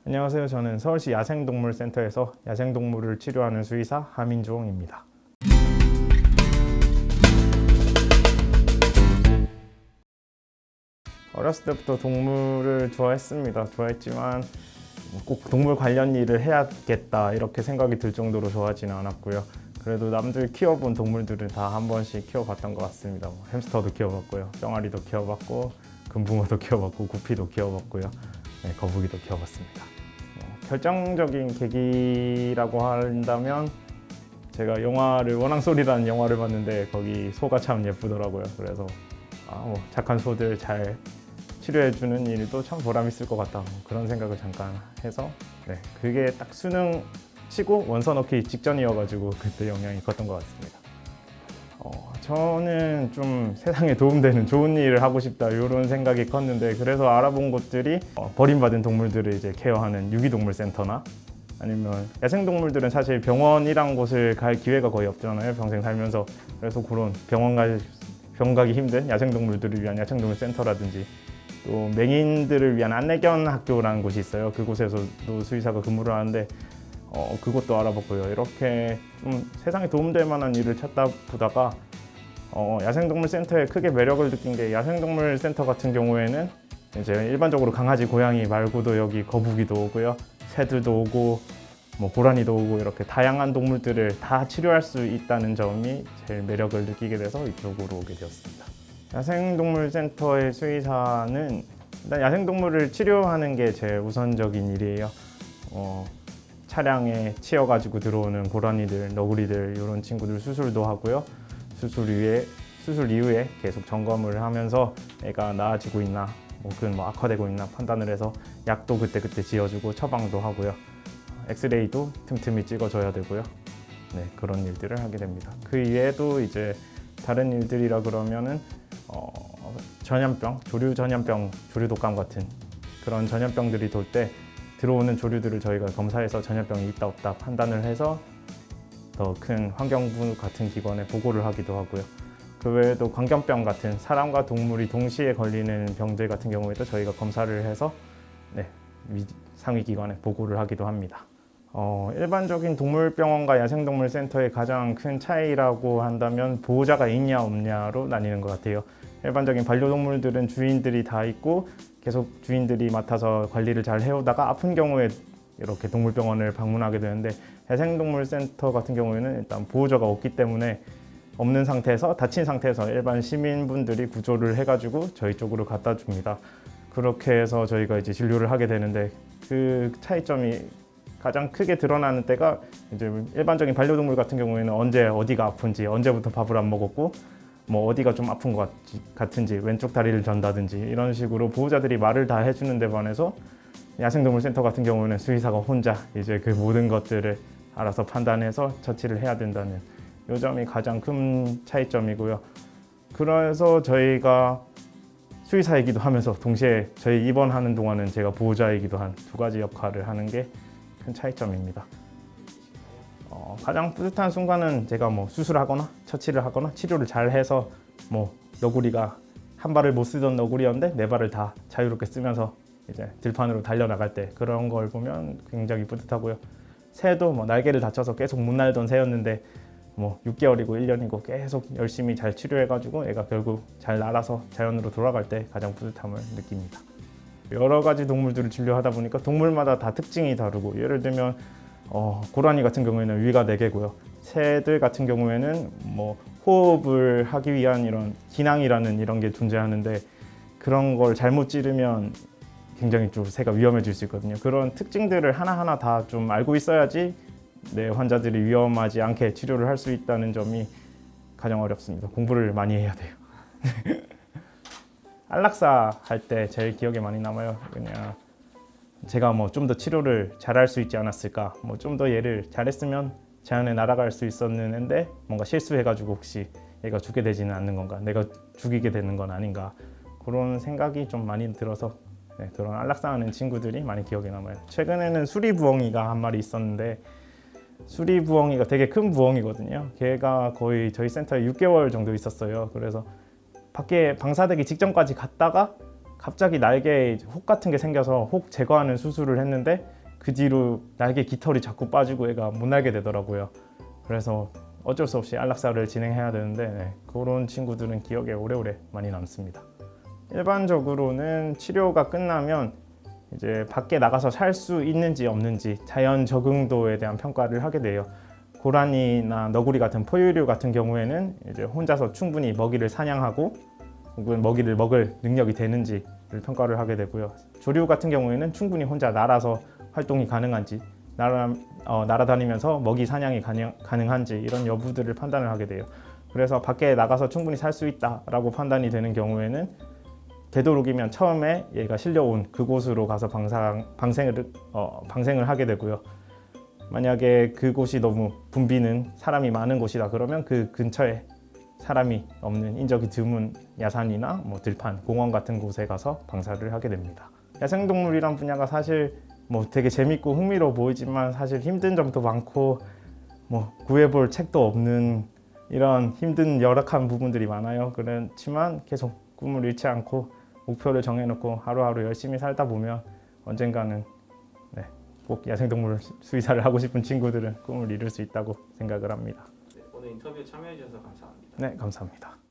안녕하세요. 저는 서울시 야생동물센터에서 야생동물을 치료하는 수의사 하민주홍입니다. 어렸을 때부터 동물을 좋아했지만 꼭 동물 관련 일을 해야겠다 이렇게 생각이 들 정도로 좋아하지는 않았고요. 그래도 남들 키워본 동물들을 다 한 번씩 키워봤던 것 같습니다. 햄스터도 키워봤고요, 병아리도 키워봤고, 금붕어도 키워봤고, 구피도 키워봤고요, 거북이도 키워봤습니다. 결정적인 계기라고 한다면 제가 원앙소리라는 영화를 봤는데 거기 소가 참 예쁘더라고요. 그래서 착한 소들 잘 치료해주는 일도 참 보람 있을 것 같다, 그런 생각을 잠깐 해서 그게 딱 수능 치고 원서 넣기 직전이어가지고 그때 영향이 컸던 것 같습니다. 저는 좀 세상에 도움되는 좋은 일을 하고 싶다 이런 생각이 컸는데, 그래서 알아본 곳들이 버림받은 동물들을 이제 케어하는 유기동물센터나 아니면 야생동물들은 사실 병원이란 곳을 갈 기회가 거의 없잖아요, 평생 살면서. 그래서 그런 병원 가기 힘든 야생동물들을 위한 야생동물센터라든지, 또 맹인들을 위한 안내견 학교라는 곳이 있어요. 그곳에서도 수의사가 근무를 하는데 그것도 알아봤고요. 이렇게 좀 세상에 도움될 만한 일을 찾다 보다가 야생동물센터에 크게 매력을 느낀 게, 야생동물센터 같은 경우에는 이제 일반적으로 강아지, 고양이 말고도 여기 거북이도 오고요, 새들도 오고, 고라니도 오고, 이렇게 다양한 동물들을 다 치료할 수 있다는 점이 제일 매력을 느끼게 돼서 이쪽으로 오게 되었습니다. 야생동물센터의 수의사는 일단 야생동물을 치료하는 게 제일 우선적인 일이에요. 차량에 치여가지고 들어오는 고라니들, 너구리들 이런 친구들 수술도 하고요. 수술 이후에 계속 점검을 하면서 애가 나아지고 있나, 혹은 악화되고 있나 판단을 해서 약도 그때그때 지어주고 처방도 하고요. 엑스레이도 틈틈이 찍어줘야 되고요. 그런 일들을 하게 됩니다. 그 이외에도 이제 다른 일들이라 그러면은 전염병, 조류 전염병, 조류 독감 같은 그런 전염병들이 돌 때 들어오는 조류들을 저희가 검사해서 전염병이 있다 없다 판단을 해서 더 큰 환경부 같은 기관에 보고를 하기도 하고요. 그 외에도 광견병 같은 사람과 동물이 동시에 걸리는 병들 같은 경우에도 저희가 검사를 해서 상위 기관에 보고를 하기도 합니다. 일반적인 동물병원과 야생동물센터의 가장 큰 차이라고 한다면 보호자가 있냐 없냐로 나뉘는 것 같아요. 일반적인 반려동물들은 주인들이 다 있고 계속 주인들이 맡아서 관리를 잘 해오다가 아픈 경우에 이렇게 동물병원을 방문하게 되는데, 야생동물센터 같은 경우에는 일단 보호자가 없기 때문에 없는 상태에서, 다친 상태에서 일반 시민분들이 구조를 해가지고 저희 쪽으로 갖다 줍니다. 그렇게 해서 저희가 이제 진료를 하게 되는데, 그 차이점이 가장 크게 드러나는 때가 이제 일반적인 반려동물 같은 경우에는 언제 어디가 아픈지, 언제부터 밥을 안 먹었고, 어디가 좀 아픈 것 같은지, 왼쪽 다리를 전다든지 이런 식으로 보호자들이 말을 다 해주는 데 반해서, 야생동물센터 같은 경우는 수의사가 혼자 이제 그 모든 것들을 알아서 판단해서 처치를 해야 된다는 이 점이 가장 큰 차이점이고요. 그래서 저희가 수의사이기도 하면서 동시에 저희 입원하는 동안은 제가 보호자이기도 한 두 가지 역할을 하는 게 큰 차이점입니다. 가장 뿌듯한 순간은 제가 수술하거나 처치를 하거나 치료를 잘 해서 너구리가 한 발을 못 쓰던 너구리였는데 네 발을 다 자유롭게 쓰면서 이제 들판으로 달려나갈 때, 그런 걸 보면 굉장히 뿌듯하고요. 새도 날개를 다쳐서 계속 못 날던 새였는데 6개월이고 1년이고 계속 열심히 잘 치료해가지고 애가 결국 잘 날아서 자연으로 돌아갈 때 가장 뿌듯함을 느낍니다. 여러 가지 동물들을 진료하다 보니까 동물마다 다 특징이 다르고, 예를 들면 고라니 같은 경우에는 위가 4개고요. 새들 같은 경우에는 호흡을 하기 위한 이런 기낭이라는 이런 게 존재하는데, 그런 걸 잘못 찌르면 굉장히 좀 새가 위험해질 수 있거든요. 그런 특징들을 하나하나 다 좀 알고 있어야지 내 환자들이 위험하지 않게 치료를 할 수 있다는 점이 가장 어렵습니다. 공부를 많이 해야 돼요. 안락사 할 때 제일 기억에 많이 남아요. 그냥 제가 좀 더 치료를 잘할 수 있지 않았을까, 좀 더 얘를 잘했으면 자연에 날아갈 수 있었는데 뭔가 실수해가지고 혹시 얘가 죽게 되지는 않는 건가, 내가 죽이게 되는 건 아닌가, 그런 생각이 좀 많이 들어서 그런 안락사하는 친구들이 많이 기억에 남아요. 최근에는 수리부엉이가 한 마리 있었는데, 수리부엉이가 되게 큰 부엉이거든요. 걔가 거의 저희 센터에 6개월 정도 있었어요. 그래서 밖에 방사되기 직전까지 갔다가 갑자기 날개에 이제 혹 같은 게 생겨서 혹 제거하는 수술을 했는데 그 뒤로 날개 깃털이 자꾸 빠지고 애가 못 날게 되더라고요. 그래서 어쩔 수 없이 안락사를 진행해야 되는데 그런 친구들은 기억에 오래오래 많이 남습니다. 일반적으로는 치료가 끝나면 이제 밖에 나가서 살 수 있는지 없는지 자연 적응도에 대한 평가를 하게 돼요. 고라니나 너구리 같은 포유류 같은 경우에는 이제 혼자서 충분히 먹이를 사냥하고 혹은 먹이를 먹을 능력이 되는지를 평가를 하게 되고요. 조류 같은 경우에는 충분히 혼자 날아서 활동이 가능한지, 날아다니면서 먹이 사냥이 가능한지 이런 여부들을 판단을 하게 돼요. 그래서 밖에 나가서 충분히 살 수 있다라고 판단이 되는 경우에는 되도록이면 처음에 얘가 실려온 그곳으로 가서 방생을 하게 되고요. 만약에 그곳이 너무 붐비는 사람이 많은 곳이다 그러면 그 근처에 사람이 없는 인적이 드문 야산이나 뭐 들판, 공원 같은 곳에 가서 방사를 하게 됩니다. 야생동물이란 분야가 사실 뭐 되게 재밌고 흥미로워 보이지만 사실 힘든 점도 많고 뭐 구해볼 책도 없는 이런 힘든 열악한 부분들이 많아요. 그렇지만 계속 꿈을 잃지 않고 목표를 정해놓고 하루하루 열심히 살다 보면 언젠가는 꼭 야생동물 수의사를 하고 싶은 친구들은 꿈을 이룰 수 있다고 생각을 합니다. 네, 오늘 인터뷰 참여해 주셔서 감사합니다. 네, 감사합니다.